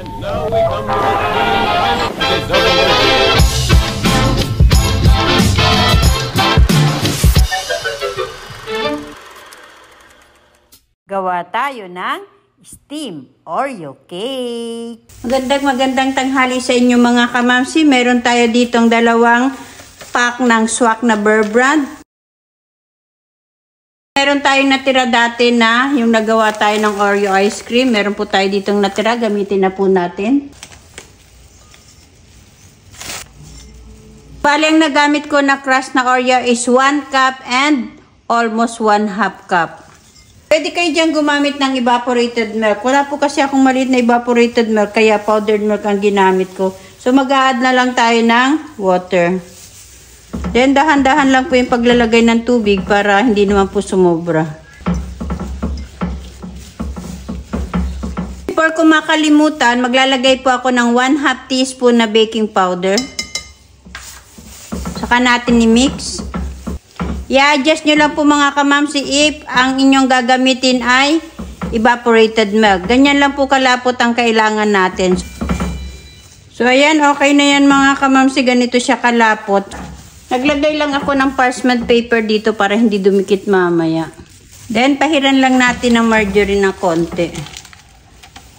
And now we come to the time of deserving. Gawa tayo ng steam Oreo cake. Magandang tanghali sa inyo mga kamamsi. Meron tayo ditong dalawang pack ng swak na Bear Brand. Meron tayong natira dati na yung nagawa tayo ng Oreo ice cream. Meron po tayo ditong natira. Gamitin na po natin. Bali, ang nagamit ko na crush na Oreo is 1 cup and almost 1/2 cup. Pwede kayo dyan gumamit ng evaporated milk. Wala po kasi akong maliit na evaporated milk, kaya powdered milk ang ginamit ko. So mag-a-add na lang tayo ng water. Then dahan-dahan lang po yung paglalagay ng tubig para hindi naman po sumobra. Before ko makalimutan, maglalagay po ako ng 1/2 teaspoon na baking powder. Saka natin i-mix. I-adjust nyo lang po mga kamamsi if ang inyong gagamitin ay evaporated milk. Ganyan lang po kalapot ang kailangan natin. So ayan, okay na yan mga kamamsi. Ganito siya kalapot. Naglagay lang ako ng parchment paper dito para hindi dumikit mamaya. Then pahiran lang natin ng margarine na konti.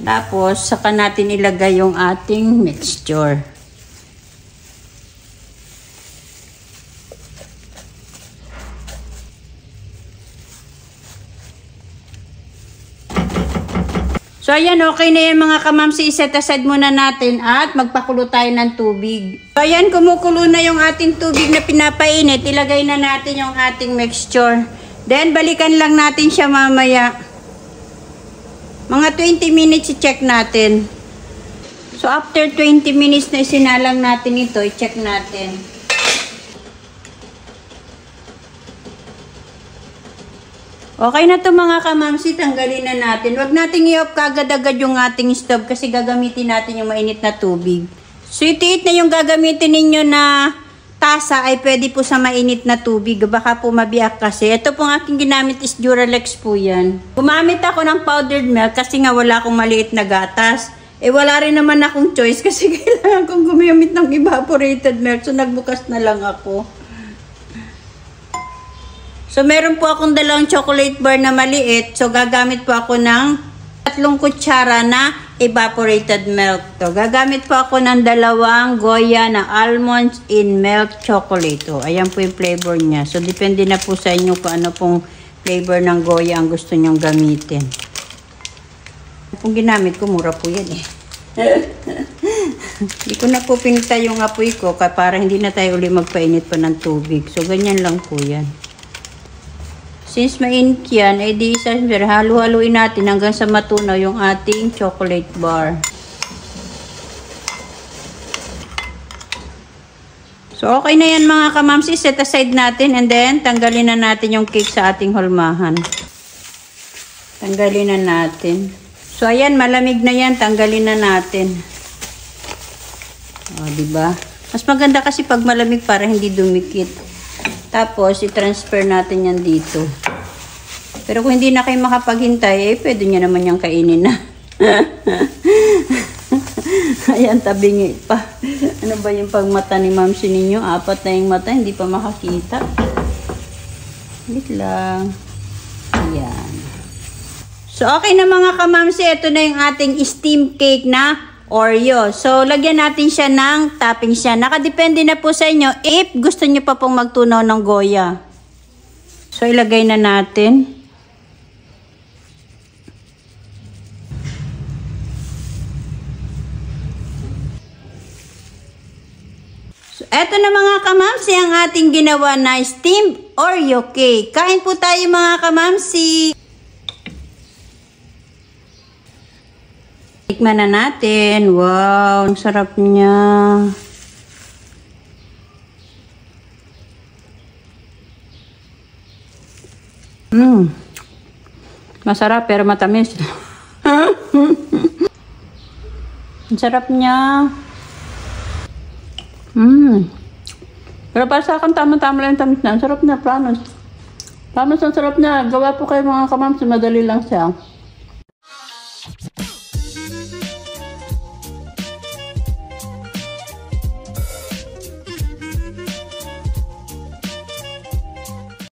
Tapos saka natin ilagay yung ating mixture. So, ayan, okay na yan mga kamamsi. Iset aside muna natin at magpakulo tayo ng tubig. So, ayan, kumukulo na yung ating tubig na pinapainit. Ilagay na natin yung ating mixture. Then, balikan lang natin siya mamaya. Mga 20 minutes i-check natin. So, after 20 minutes na isinalang natin ito, i-check natin. Okay na to mga kamamsi, tanggalin na natin. Huwag natin i-off kagad-agad yung ating stove kasi gagamitin natin yung mainit na tubig. So itiit na yung gagamitin ninyo na tasa ay pwede po sa mainit na tubig. Baka po mabiyak kasi. Ito pong aking ginamit is Duralex po yan. Gumamit ako ng powdered milk kasi nga wala akong maliit na gatas. Eh wala rin naman akong choice kasi kailangan kong gumamit ng evaporated milk. So nagbukas na lang ako. So, meron po akong dalawang chocolate bar na maliit. So, gagamit po ako ng 3 kutsara na evaporated milk. So, gagamit po ako ng 2 Goya na almonds in milk chocolate. So, ayan po yung flavor niya. So, depende na po sa inyo kung ano pong flavor ng Goya ang gusto nyong gamitin. Kung ginamit ko, mura po yan eh. Hindi ko na po pinita yung apoy ko para hindi na tayo uli magpainit pa ng tubig. So, ganyan lang po yan. Since mainit yan, ay di halo-haluin natin hanggang sa matunaw yung ating chocolate bar. So, okay na yan mga kamamsi. Set aside natin and then tanggalin na natin yung cake sa ating hulmahan. Tanggalin na natin. So, ayan, malamig na yan. Tanggalin na natin. O, diba? Mas maganda kasi pag malamig para hindi dumikit. Tapos, i-transfer natin yan dito. Pero kung hindi na kayo makapaghintay, eh, pwede nyo naman yung kainin na. Ayan, tabingi pa. Ano ba yung pagmata ni mamsi ninyo? 4 na yung mata, hindi pa makakita. Wait lang. Ayan. So, okay na mga kamamsi. Ito na yung ating steam cake na Oreo. So, lagyan natin siya ng topping siya. Nakadepende na po sa inyo if gusto nyo pa pong magtunaw ng Goya. So, ilagay na natin. So, eto na mga kamamsi ang ating ginawa na steamed Oreo cake. Kain po tayo mga kamamsi. Tikman na natin. Wow, ang sarap niya. Masarap pero matamis. Ang sarap niya. Pero para sa akin, tama-tama lang tamis na. Ang sarap niya, promise. Promise, ang sarap niya. Gawa po kayo mga kamamsi, madali lang siya.